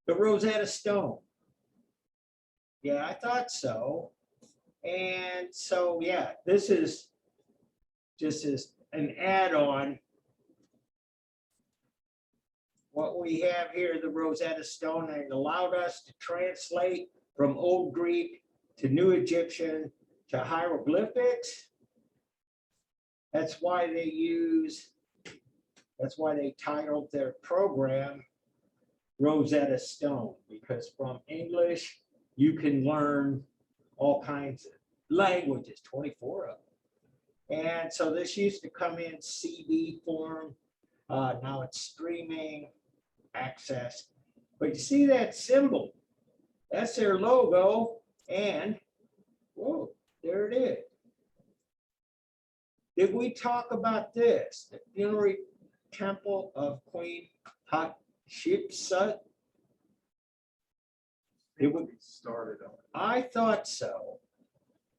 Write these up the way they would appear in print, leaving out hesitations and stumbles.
The Rosetta Stone. Yeah, I thought so. And so, yeah, this is just as an add-on. What we have here, the Rosetta Stone, and allowed us to translate from Old Greek to New Egyptian to hieroglyphics. That's why they titled their program Rosetta Stone, because from English, you can learn all kinds of languages, 24 of them. And so this used to come in CD form. Now it's streaming access. But you see that symbol? That's their logo. And, whoa, there it is. Did we talk about this? The funerary temple of Queen Hatshepsut? It would be started on. I thought so.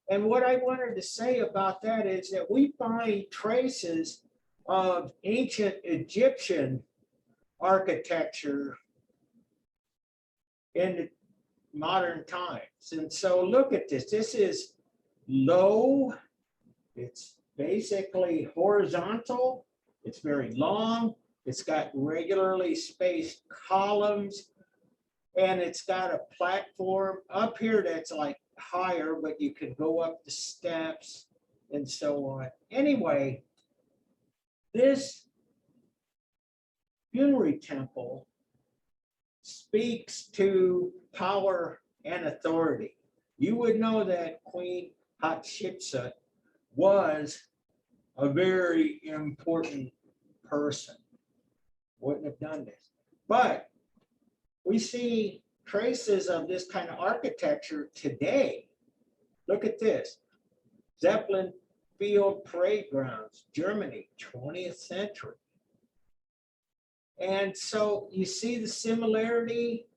And what I wanted to say about that is that we find traces of ancient Egyptian architecture in modern times. And so look at this. This is low. It's basically horizontal. It's very long. It's got regularly spaced columns. And it's got a platform up here that's like higher, but you can go up the steps and so on. Anyway, this funerary temple speaks to power and authority. You would know that Queen Hatshepsut was a very important person. Wouldn't have done this. But we see traces of this kind of architecture today. Look at this. Zeppelin Field Parade Grounds, Germany, 20th century. And so you see the similarity.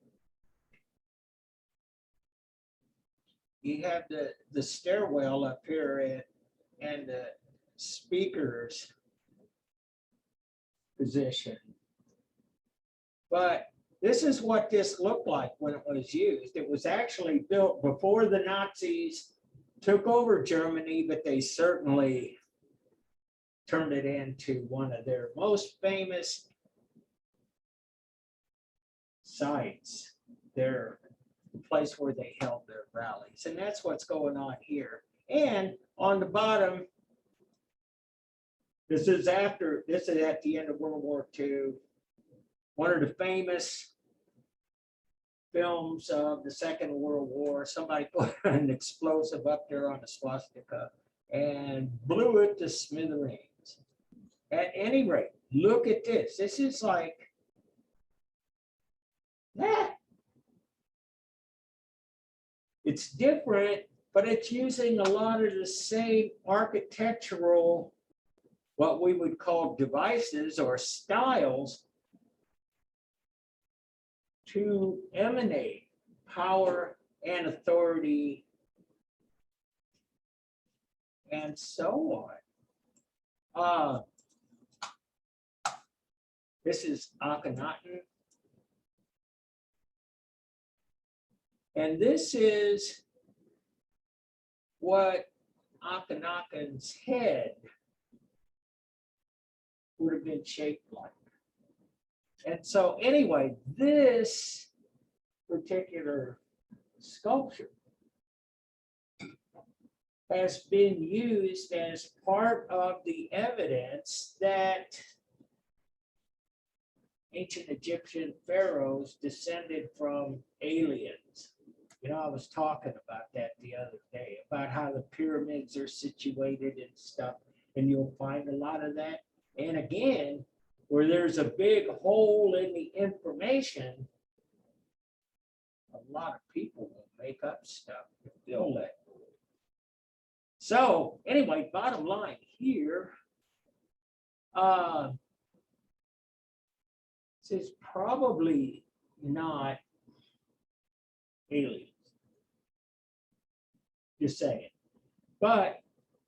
You have the stairwell up here and the speaker's position. But this is what this looked like when it was used. It was actually built before the Nazis took over Germany, but they certainly turned it into one of their most famous sites. The place where they held their rallies. And that's what's going on here. And on the bottom, this is at the end of World War II. One of the famous films of the Second World War. Somebody put an explosive up there on a swastika and blew it to smithereens. At any rate, look at this. This is like that. It's different, but it's using a lot of the same architectural, what we would call devices or styles, to emanate power and authority and so on. This is Akhenaten. And this is what Akhenaten's head would have been shaped like. And so anyway, this particular sculpture has been used as part of the evidence that ancient Egyptian pharaohs descended from aliens. You know, I was talking about that the other day, about how the pyramids are situated and stuff, and you'll find a lot of that. And again, where there's a big hole in the information, a lot of people will make up stuff to fill that hole. So anyway, bottom line here, this is probably not aliens. Just saying. But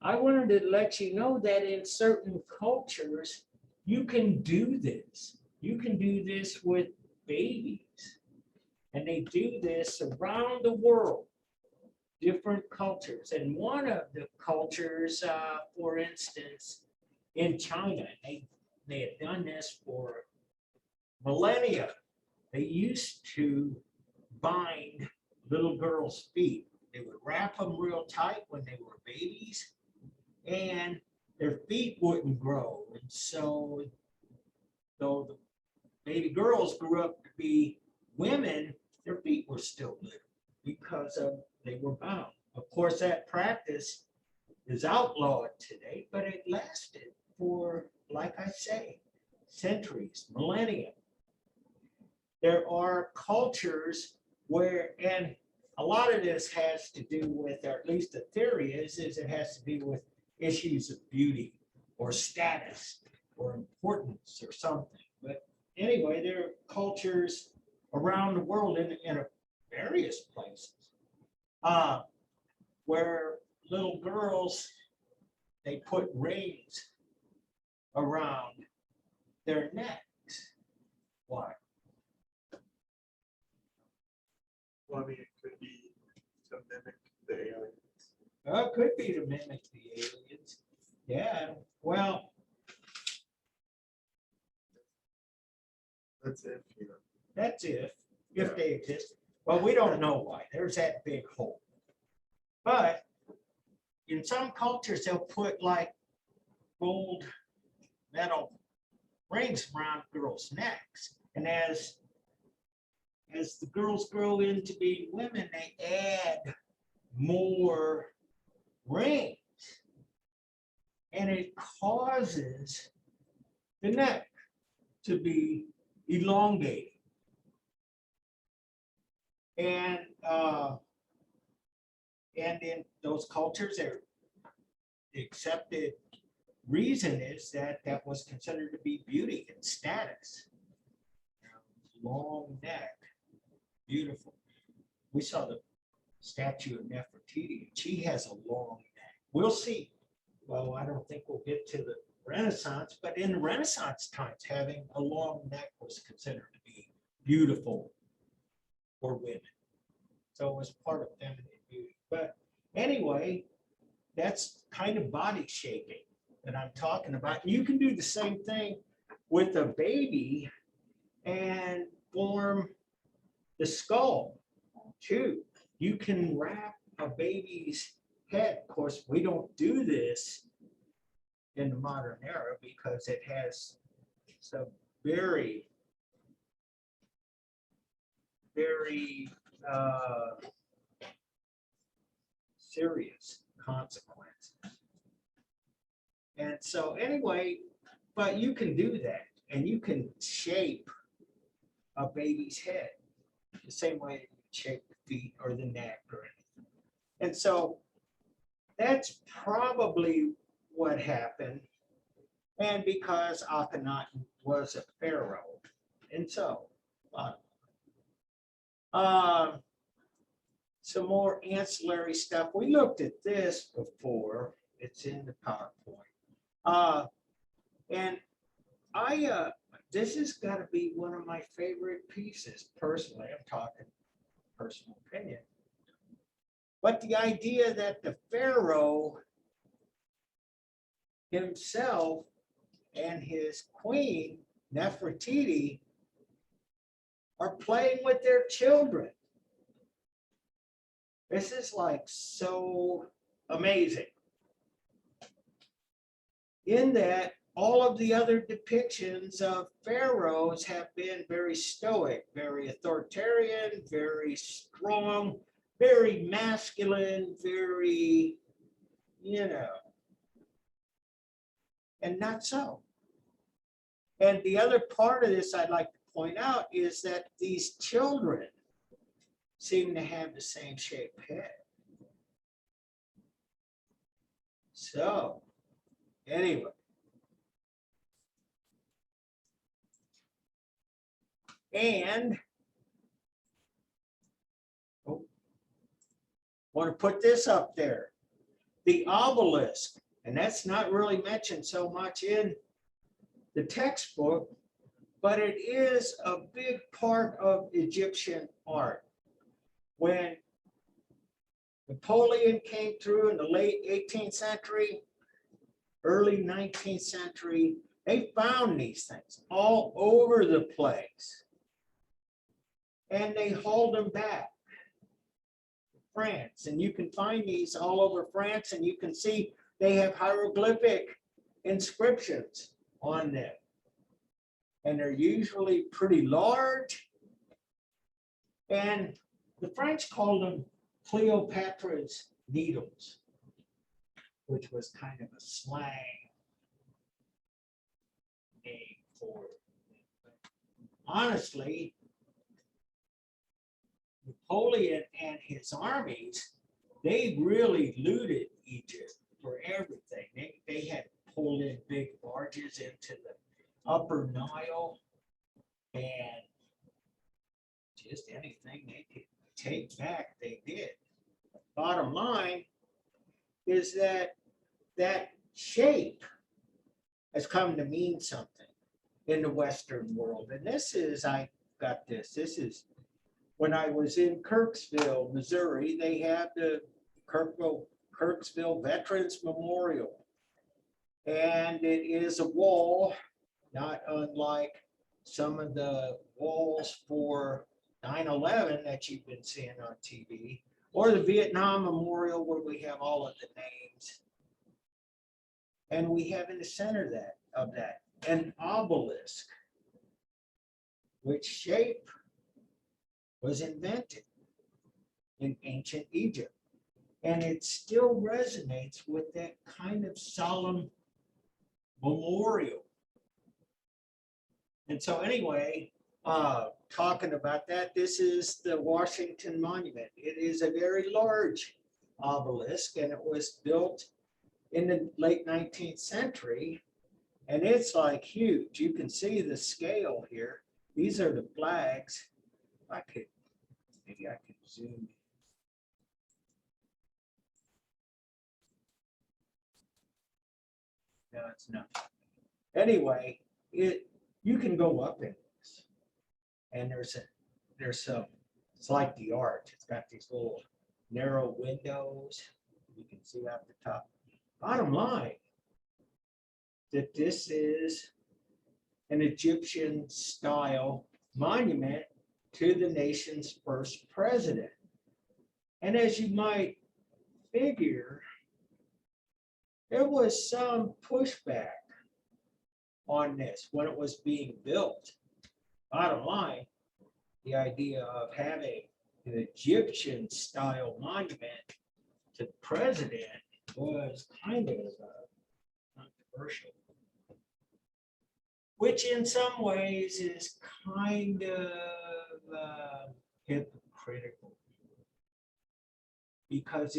I wanted to let you know that in certain cultures, you can do this. You can do this with babies. And they do this around the world, different cultures. And one of the cultures, for instance, in China, they had done this for millennia. They used to bind little girls' feet. They would wrap them real tight when they were babies, and their feet wouldn't grow. And so, though the baby girls grew up to be women, their feet were still little because they were bound. Of course, that practice is outlawed today, but it lasted for, like I say, centuries, millennia. There are cultures where, and a lot of this has to do with, or at least the theory is it has to do with issues of beauty or status or importance or something. But anyway, there are cultures around the world in various places where little girls, they put rings around their necks. Why? Well, I mean, it could be to mimic the aliens. Well, it could be to mimic the aliens. Yeah, well, That's it, you know. that's if they exist. Well, we don't know why. There's that big hole. But in some cultures, they'll put like gold metal rings around girls' necks. And as the girls grow into being women, they add more rings. And it causes the neck to be elongated. And in those cultures, the accepted reason is that that was considered to be beauty and status. Long neck, beautiful. We saw the statue of Nefertiti. She has a long neck. We'll see. Well, I don't think we'll get to the Renaissance, but in the Renaissance times, having a long neck was considered to be beautiful for women. So it was part of feminine beauty. But anyway, that's kind of body shaping that I'm talking about. You can do the same thing with a baby and form the skull too. You can wrap a baby's head. Of course, we don't do this in the modern era because it has some very, very serious consequences. And so anyway, but you can do that, and you can shape a baby's head the same way you shape the feet or the neck or anything. And so that's probably what happened. And because Akhenaten was a pharaoh. And so some more ancillary stuff. We looked at this before. It's in the PowerPoint. And this has got to be one of my favorite pieces, personally. I'm talking personal opinion. But the idea that the pharaoh himself and his queen, Nefertiti, are playing with their children. This is like so amazing. In that all of the other depictions of pharaohs have been very stoic, very authoritarian, very strong, very masculine, very, and not so. And the other part of this I'd like to point out is that these children seem to have the same shaped head. So, anyway. And want to put this up there, the obelisk, and that's not really mentioned so much in the textbook, but it is a big part of Egyptian art. When Napoleon came through in the late 18th century, early 19th century, they found these things all over the place. And they hauled them back to France. And you can find these all over France, and you can see they have hieroglyphic inscriptions on them. And they're usually pretty large. And the French called them Cleopatra's needles, which was kind of a slang name for it. Honestly, Napoleon and his armies, they really looted Egypt for everything. They had pulled in big barges into the upper Nile, and just anything they could take back, they did. Bottom line is that that shape has come to mean something in the Western world. And this is, I got this is when I was in Kirksville, Missouri, they have the Kirksville Veterans Memorial. And it is a wall, not unlike some of the walls for 9/11 that you've been seeing on TV, or the Vietnam Memorial where we have all of the names. And we have in the center of that an obelisk, which shape was invented in ancient Egypt. And it still resonates with that kind of solemn memorial. And so anyway, talking about that, this is the Washington Monument. It is a very large obelisk, and it was built in the late 19th century, and it's like huge. You can see the scale here. These are the flags. Maybe I could zoom. No, it's not. Anyway, you can go up in this, and there's some. It's like the arch. It's got these little narrow windows. You can see out the top. Bottom line, that this is an Egyptian style monument to the nation's first president. And as you might figure, there was some pushback on this when it was being built. Bottom line, the idea of having an Egyptian style monument to the president was kind of controversial, which in some ways is kind of hypocritical. Because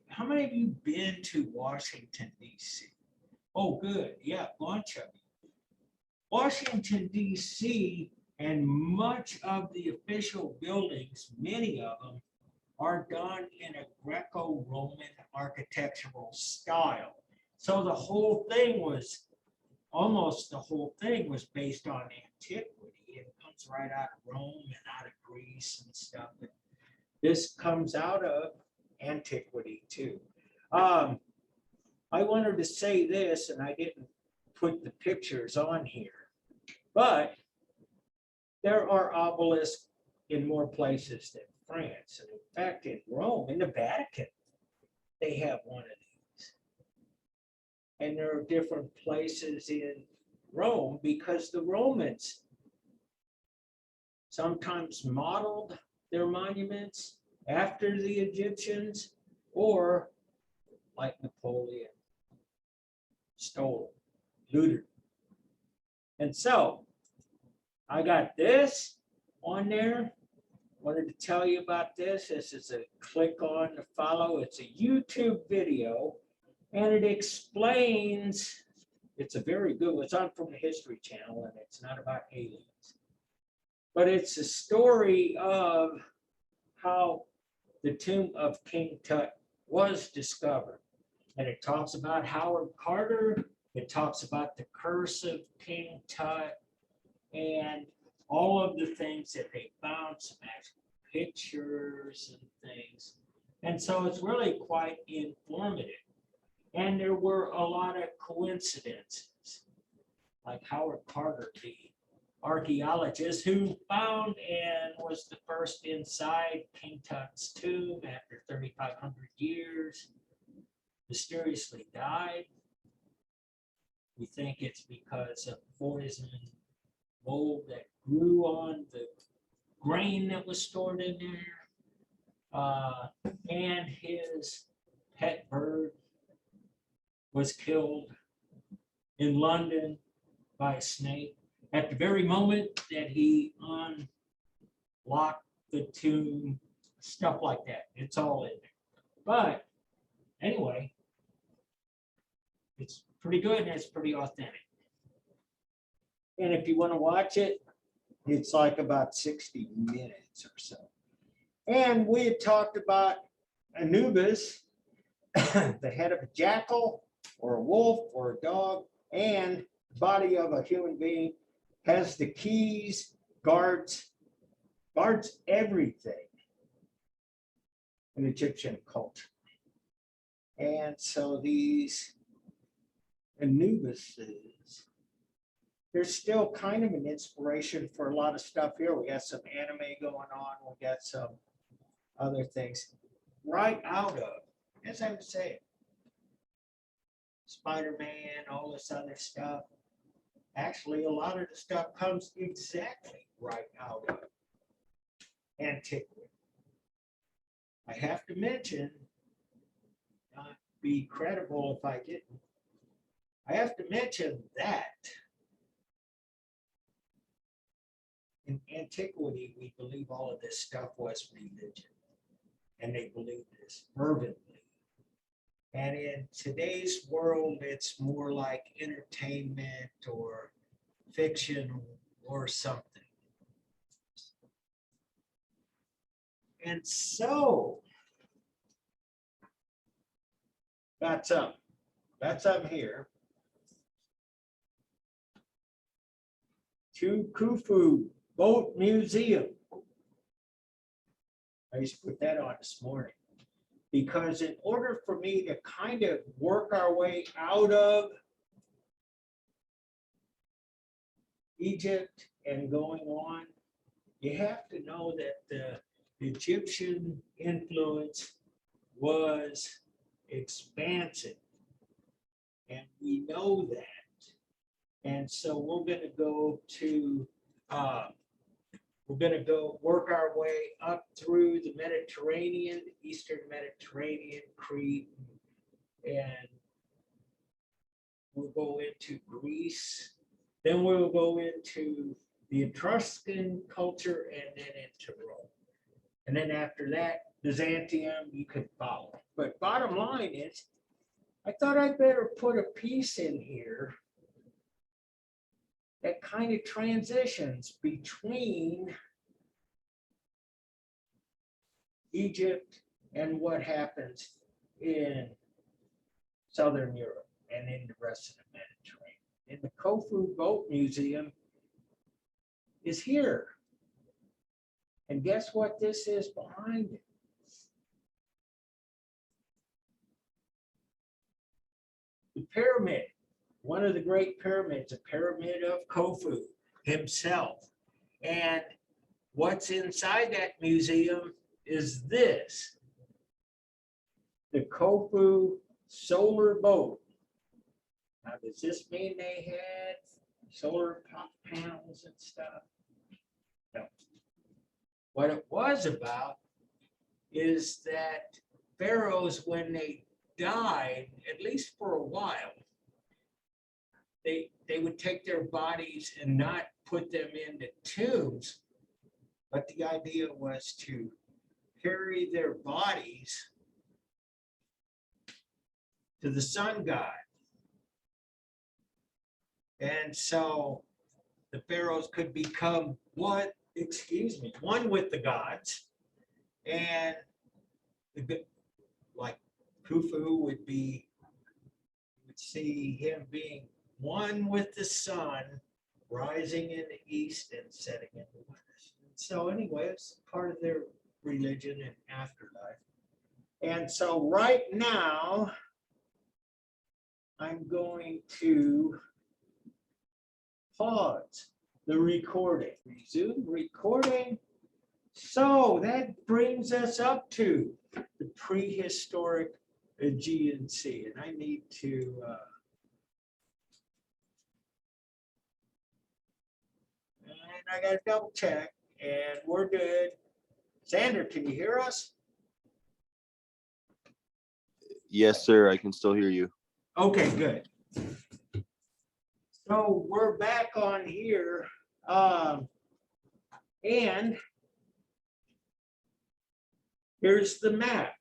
how many of you been to Washington, D.C.? Oh, good. Yeah, a bunch of you. Washington, D.C. and much of the official buildings, many of them, are done in a Greco-Roman architectural style. So almost the whole thing was based on antiquity. It comes right out of Rome and out of Greece and stuff. But this comes out of antiquity too. I wanted to say this, and I didn't put the pictures on here, but there are obelisks in more places than France. And in fact, in Rome, in the Vatican, they have one of these. And there are different places in Rome because the Romans sometimes modeled their monuments after the Egyptians, or like Napoleon, stole, looted. And so I got this on there. Wanted to tell you about this. This is a click on to follow. It's a YouTube video, and it explains. It's a very good one. It's on from the History Channel, and it's not about aliens, but it's a story of how the tomb of King Tut was discovered. And it talks about Howard Carter. It talks about the curse of King Tut. and all of the things that they found, some actual pictures and things. And so it's really quite informative. And there were a lot of coincidences, like Howard Carter, the archaeologist who found and was the first inside King Tut's tomb after 3,500 years, mysteriously died. We think it's because of poison mold that grew on the grain that was stored in there. And his pet bird was killed in London by a snake at the very moment that he unlocked the tomb, stuff like that. It's all in there. But anyway, it's pretty good and it's pretty authentic. And if you want to watch it, it's like about 60 minutes or so. And we had talked about Anubis, the head of a jackal or a wolf or a dog, and the body of a human being, has the keys, guards everything in Egyptian culture. And so these Anubises, there's still kind of an inspiration for a lot of stuff here. We got some anime going on. We got some other things right out of, as I was saying, Spider-Man, all this other stuff. Actually, a lot of the stuff comes exactly right out of antiquity. I have to mention, not be credible if I didn't, I have to mention that in antiquity, we believe all of this stuff was religion, and they believed this fervently. And in today's world, it's more like entertainment or fiction or something. And so, got some here. To Khufu Boat Museum. I used to put that on this morning, because in order for me to kind of work our way out of Egypt and going on, you have to know that the Egyptian influence was expansive, and we know that. And so we're going to go to work our way up through the Mediterranean, the Eastern Mediterranean, Crete, and we'll go into Greece. Then we'll go into the Etruscan culture and then into Rome. And then after that, Byzantium, you could follow. But bottom line is, I thought I'd better put a piece in here that kind of transitions between Egypt and what happens in Southern Europe and in the rest of the Mediterranean. And the Khufu Boat Museum is here. And guess what this is behind it? The pyramid, one of the great pyramids, the pyramid of Khufu himself. And what's inside that museum is this, the Khufu solar boat. Now, does this mean they had solar panels and stuff? No. What it was about is that pharaohs, when they died, at least for a while, they would take their bodies and not put them into tombs, but the idea was to carry their bodies to the sun god. And so the pharaohs could become one with the gods, and like Khufu would be, you would see him being one with the sun, rising in the east and setting in the west. So anyway, it's part of their religion and afterlife. And so right now, I'm going to pause the recording, resume recording. So that brings us up to the prehistoric Aegean Sea. And I need to and I got to double check, and we're good. Xander, can you hear us? Yes, sir. I can still hear you. Okay, good. So we're back on here, and here's the map.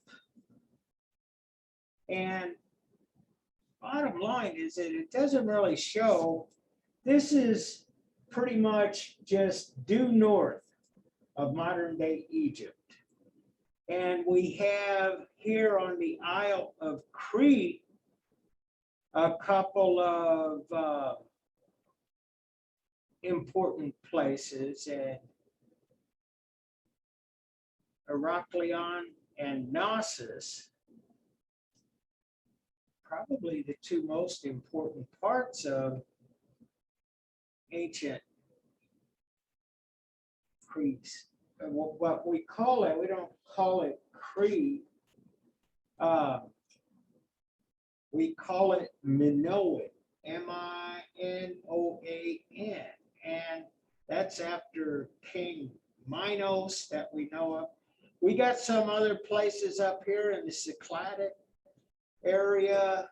And bottom line is that it doesn't really show. This is pretty much just due north of modern day Egypt. And we have here on the Isle of Crete a couple of important places, and Heraklion and Knossos, probably the two most important parts of ancient Crete. What we call it, we don't call it Crete. We call it Minoan, Minoan, and that's after King Minos that we know of. We got some other places up here in the Cycladic area,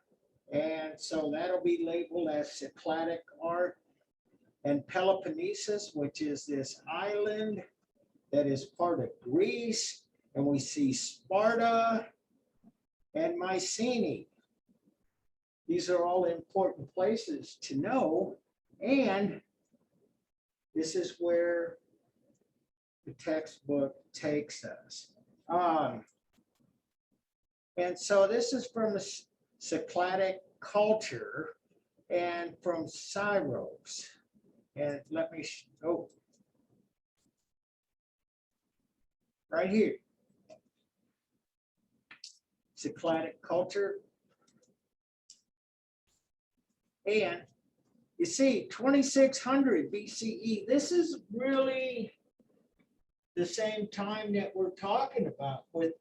and so that'll be labeled as Cycladic art. And Peloponnesus, which is this island that is part of Greece, and we see Sparta and Mycenae. These are all important places to know, and this is where the textbook takes us. And so this is from the Cycladic culture and from Syros. And let me, right here. Cycladic culture. And you see, 2600 BCE, this is really the same time that we're talking about with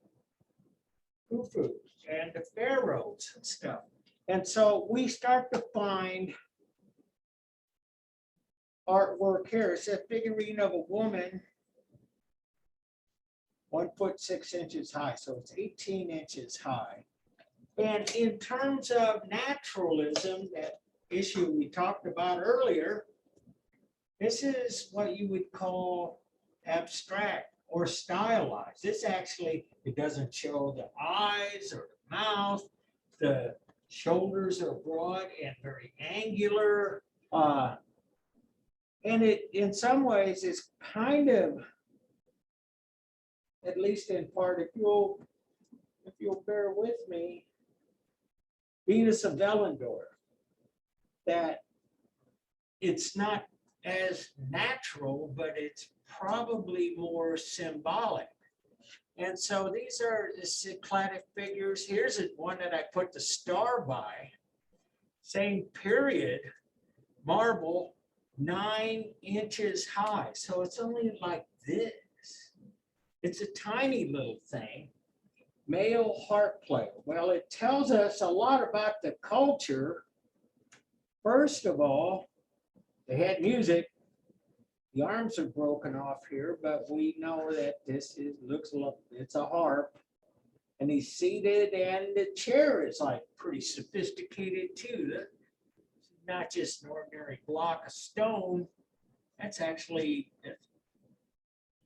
Khufu and the pharaohs and stuff. And so we start to find artwork here. It's a figurine of a woman, 1'6" high, so it's 18 inches high. And in terms of naturalism, that issue we talked about earlier, this is what you would call abstract or stylized. This actually, it doesn't show the eyes or the mouth. The shoulders are broad and very angular. And it, in some ways, is kind of, at least in part, if you'll bear with me, Venus of Ellendorf, that it's not as natural, but it's probably more symbolic. And so these are the Cycladic figures. Here's one that I put the star by, same period, marble, 9 inches high. So it's only like this. It's a tiny little thing. Male harp player. Well, it tells us a lot about the culture. First of all, they had music. The arms are broken off here, but we know that this looks like it's a harp. And he's seated, and the chair is like pretty sophisticated too. It's not just an ordinary block of stone. That's actually,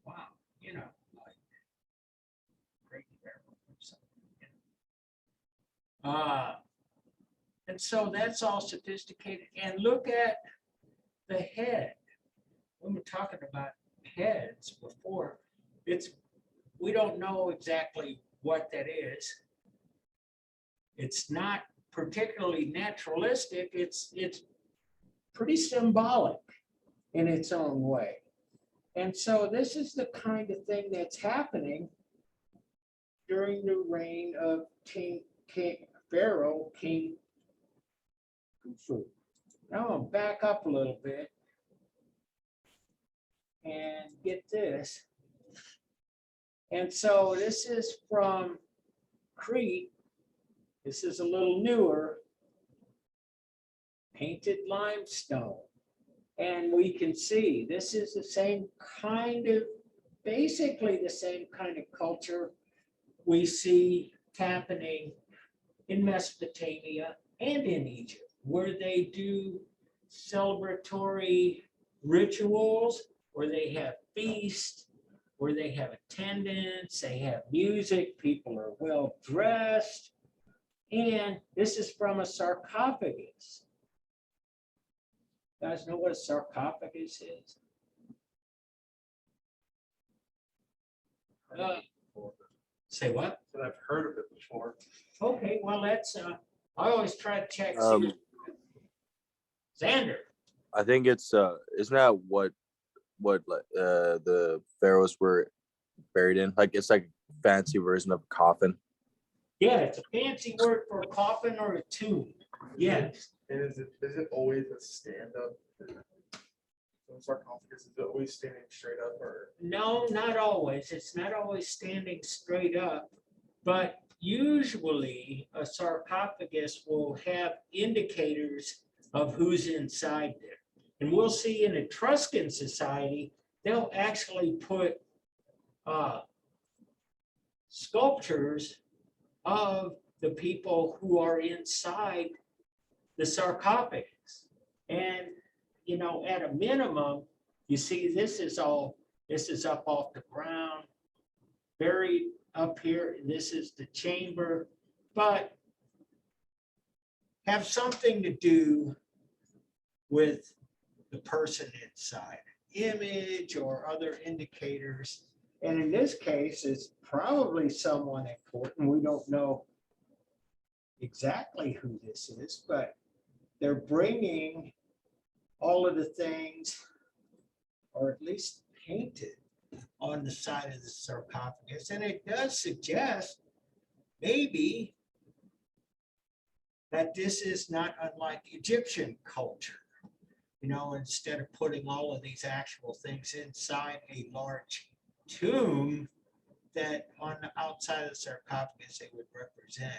wow, you know, like great barrel or something. And so that's all sophisticated. And look at the head. We were talking about heads before. We don't know exactly what that is. It's not particularly naturalistic. It's pretty symbolic. in its own way. And so this is the kind of thing that's happening during the reign of Pharaoh, King Khufu. Now I'll back up a little bit and get this. And so this is from Crete. This is a little newer, painted limestone. And we can see this is the same kind of, basically the same kind of culture we see happening in Mesopotamia and in Egypt, where they do celebratory rituals, where they have feasts, where they have attendance, they have music, people are well dressed. And this is from a sarcophagus. You guys know what a sarcophagus is? Say what? But I've heard of it before. Okay, well, that's, I always try to check. Um, Xander, I think it's isn't that what the pharaohs were buried in? Like it's like a fancy version of a coffin. yeah, it's a fancy word for a coffin or a tomb. Yes, And is it always a stand-up? Sarcophagus, is it always standing straight up or? no, not always. It's not always standing straight up, but usually a sarcophagus will have indicators of who's inside there. And we'll see in Etruscan society, they'll actually put sculptures of the people who are inside the sarcophagus. And, you know, at a minimum, you see this is up off the ground, buried up here. This is the chamber, but have something to do with the person inside, image or other indicators. And in this case, it's probably someone important. We don't know exactly who this is, but they're bringing all of the things, or at least painted on the side of the sarcophagus. And it does suggest maybe that this is not unlike Egyptian culture. You know, instead of putting all of these actual things inside a large tomb, that on the outside of the sarcophagus they would represent.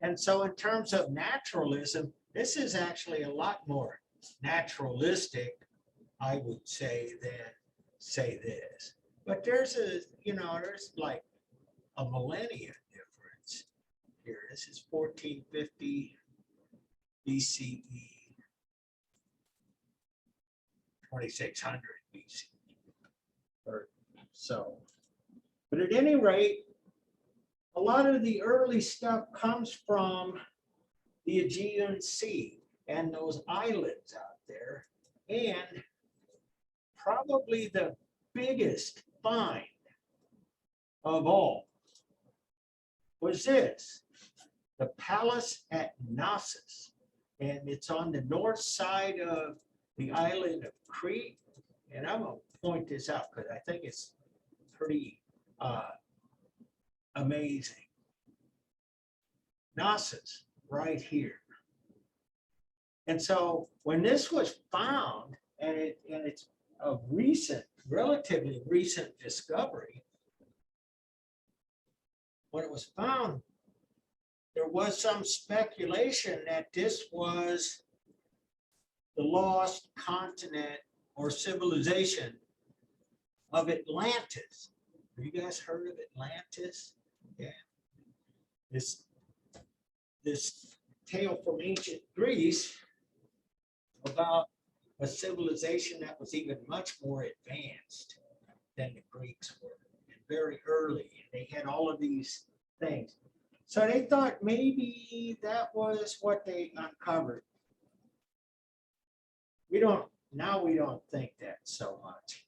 And so in terms of naturalism, this is actually a lot more naturalistic, I would say, than say this. But there's there's like a millennia difference here. This is 1450 BCE, 2600 BCE. Or so. But at any rate, a lot of the early stuff comes from the Aegean Sea and those islands out there. And probably the biggest find of all was this, the palace at Knossos. And it's on the north side of the island of Crete. And I'm going to point this out because I think it's pretty amazing. Knossos, right here. And so when this was found, and it's a relatively recent discovery, when it was found, there was some speculation that this was the lost continent or civilization of Atlantis. Have you guys heard of Atlantis? Yeah. This tale from ancient Greece about a civilization that was even much more advanced than the Greeks were, and very early. They had all of these things. So they thought maybe that was what they uncovered. We don't think that so much.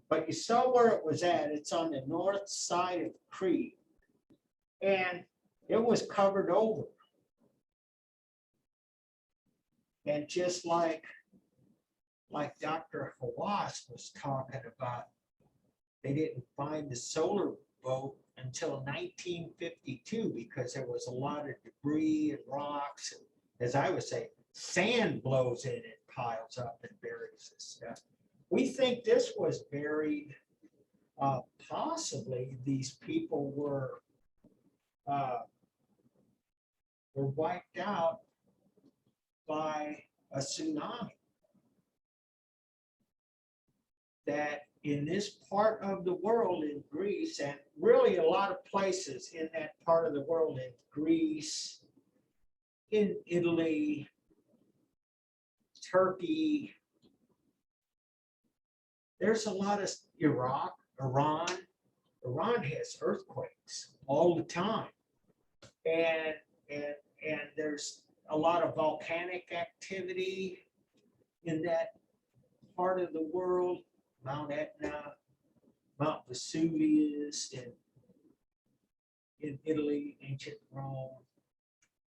But you saw where it was at. It's on the north side of Crete. And it was covered over. And just like like Dr. Hawass was talking about, they didn't find the solar boat until 1952 because there was a lot of debris and rocks. And as I would say, sand blows in and piles up and buries this stuff. We think this was buried. Possibly these people were wiped out by a tsunami. That in this part of the world in Greece, and really a lot of places in that part of the world in Greece, in Italy, Turkey, there's a lot of Iraq, Iran. Iran has earthquakes all the time. And there's a lot of volcanic activity in that part of the world. Mount Etna, Mount Vesuvius in Italy, ancient Rome.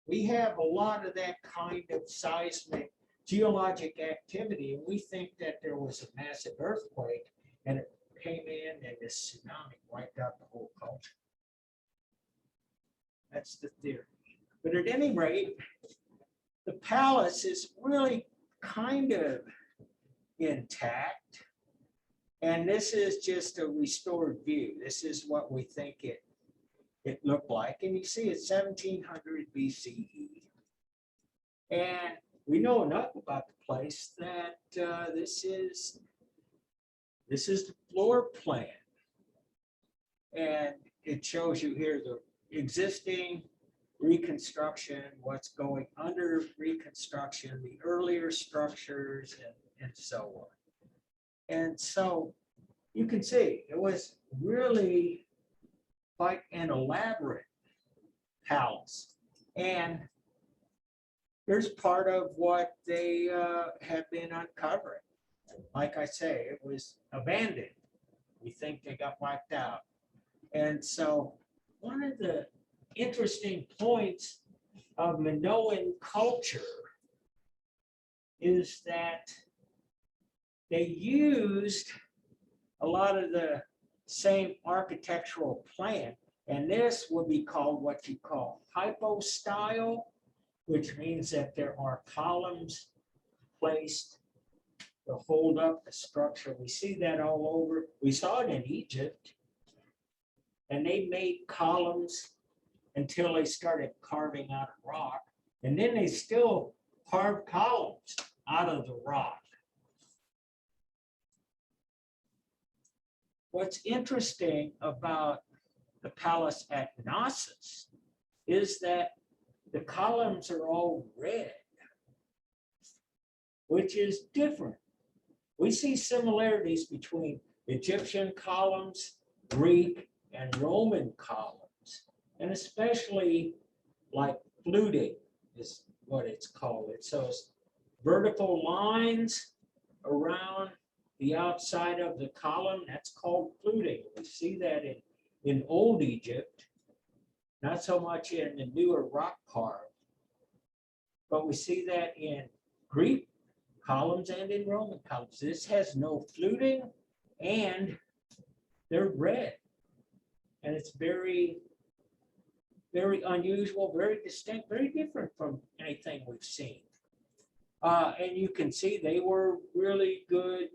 We have a lot of that kind of seismic geologic activity, and we think that there was a massive earthquake and it came in and this tsunami wiped out the whole culture. That's the theory. But at any rate, the palace is really kind of intact. And this is just a restored view. This is what we think it looked like. And you see it's 1700 BCE. And we know enough about the place that this is the floor plan. And it shows you here the existing reconstruction, what's going under reconstruction, the earlier structures, and so on. And so you can see it was really quite an elaborate palace. And here's part of what they have been uncovering. Like I say, it was abandoned. We think they got wiped out. And so one of the interesting points of Minoan culture is that they used a lot of the same architectural plan, and this would be called what you call hypostyle, which means that there are columns placed to hold up the structure. We see that all over. We saw it in Egypt, and they made columns until they started carving out of rock, and then they still carved columns out of the rock. What's interesting about the palace at Knossos is that the columns are all red, which is different. We see similarities between Egyptian columns, Greek, and Roman columns, and especially like fluting is what it's called. It shows vertical lines around the outside of the column. That's called fluting. We see that in Old Egypt, not so much in the newer rock carved, but we see that in Greek columns and in Roman columns. This has no fluting and they're red. And it's very, very unusual, very distinct, very different from anything we've seen. And you can see they were really good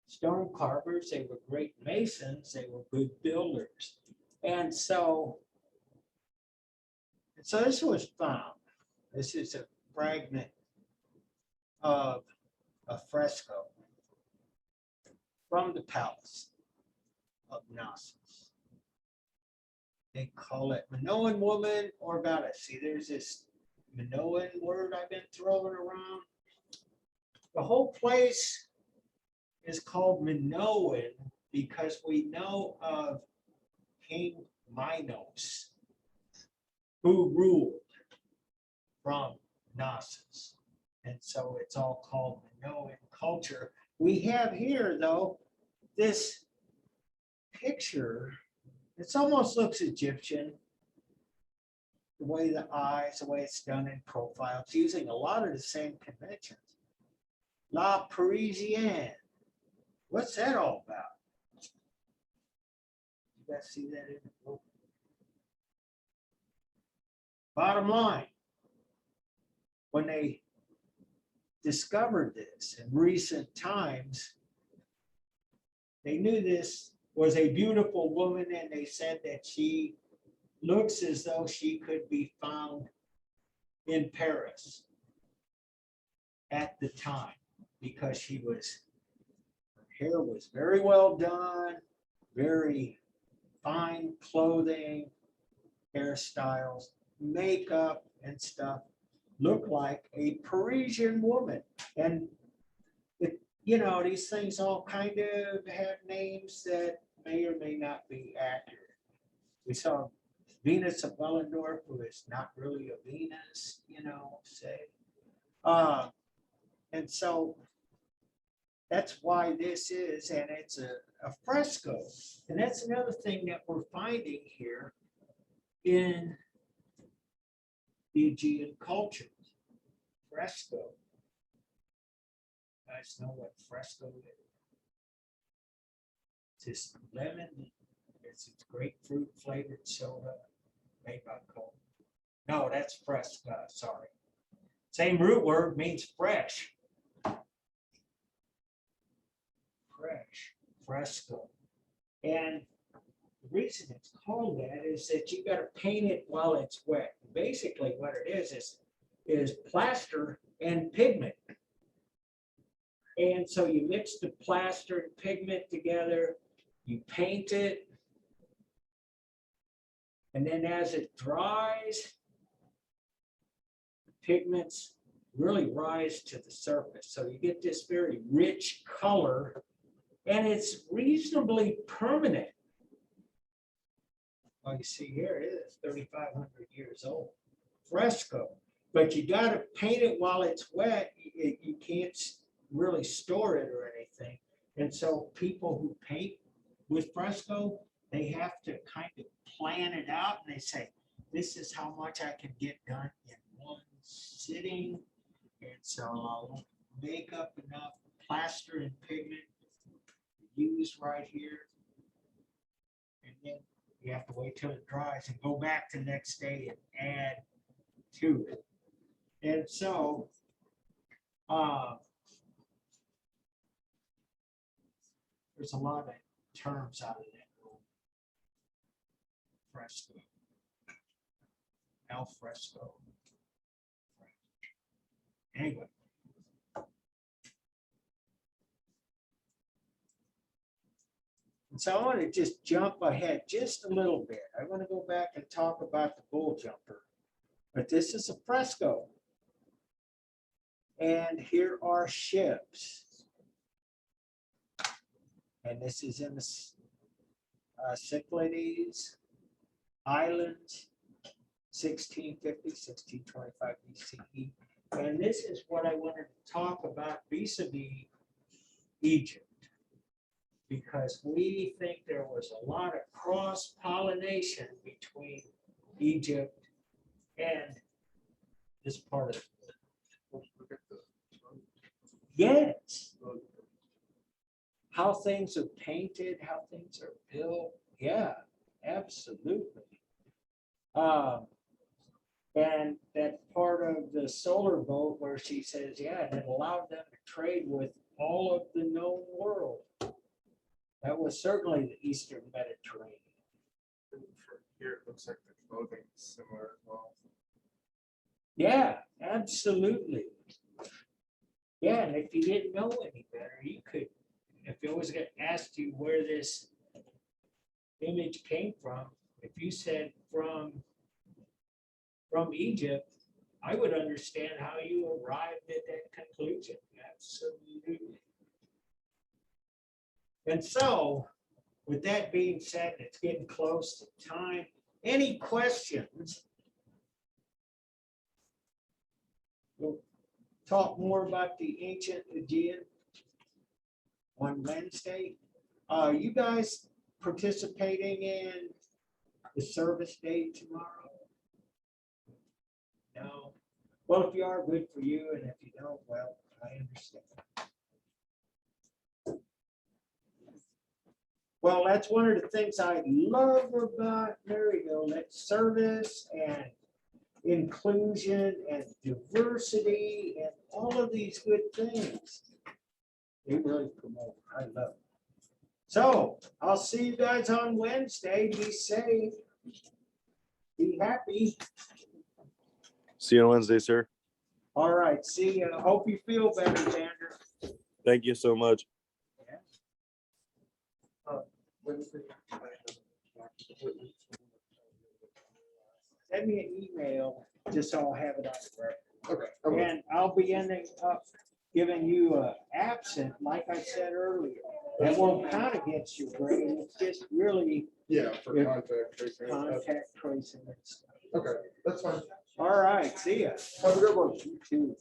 stone carvers, they were great masons, they were good builders. And so this was found. This is a fragment of a fresco from the palace of Knossos. They call it Minoan woman or goddess. See, there's this Minoan word I've been throwing around. The whole place is called Minoan because we know of King Minos, who ruled from Knossos. And so it's all called Minoan culture. We have here, though, this picture. It almost looks Egyptian. The way the eyes, the way it's done in profile. It's using a lot of the same conventions. La Parisienne. What's that all about? You guys see that in the book? Bottom line, when they discovered this in recent times, they knew this was a beautiful woman, and they said that she looks as though she could be found in Paris at the time, because her hair was very well done, very fine clothing, hairstyles, makeup and stuff, looked like a Parisian woman. And these things all kind of have names that may or may not be accurate. We saw Venus of Willendorf, who is not really a Venus, say. And so that's why this is, and it's a fresco. And that's another thing that we're finding here in the Aegean culture. Fresco. You guys know what fresco is? It's just lemon. It's grapefruit flavored soda made by Coke. No, that's fresco. Sorry. Same root word, means fresh. Fresh, fresco. And the reason it's called that is that you got to paint it while it's wet. Basically, what it is plaster and pigment. And so you mix the plaster and pigment together, you paint it, and then as it dries, the pigments really rise to the surface. So you get this very rich color, and it's reasonably permanent. Well, you see here, it is 3,500 years old. Fresco. But you got to paint it while it's wet. You can't really store it or anything. And so people who paint with fresco, they have to kind of plan it out, and they say, this is how much I can get done in one sitting. And so I'll make up enough plaster and pigment used right here. And then you have to wait till it dries and go back the next day and add to it. And so there's a lot of terms out of that little fresco. Al fresco. Anyway. And so I want to just jump ahead just a little bit. I want to go back and talk about the bull jumper. But this is a fresco. And here are ships. And this is in the Cyclades Islands, 1650, 1625 BCE. And this is what I wanted to talk about vis-a-vis Egypt, because we think there was a lot of cross-pollination between Egypt and this part of the world. Yes. How things are painted, how things are built. Yeah, absolutely. And that part of the solar boat where she says, yeah, it allowed them to trade with all of the known world. That was certainly the Eastern Mediterranean. From here, it looks like the clothing is similar as well. Yeah, absolutely. Yeah, and if you didn't know any better, you could, if it was asked you where this image came from, if you said from Egypt, I would understand how you arrived at that conclusion. Absolutely. And so, with that being said, it's getting close to time. Any questions? We'll talk more about the ancient Aegean on Wednesday. You guys participating in the service day tomorrow? No. Well, if you are, good for you, and if you don't, well, I understand. Well, that's one of the things I love about Maryville, that service and inclusion and diversity and all of these good things. They really promote. I love it. So I'll see you guys on Wednesday. Be safe. Be happy. See you on Wednesday, sir. All right. See you. Hope you feel better, Xander. Thank you so much. Send me an email, just so I'll have it on the record. Okay. And I'll be ending up giving you a absent, like I said earlier. That won't count against your grade. It's just really Yeah, for Yeah. contact tracing. and stuff. contact tracing and stuff. Okay, that's fine. All right, see ya. Have a good one. You too.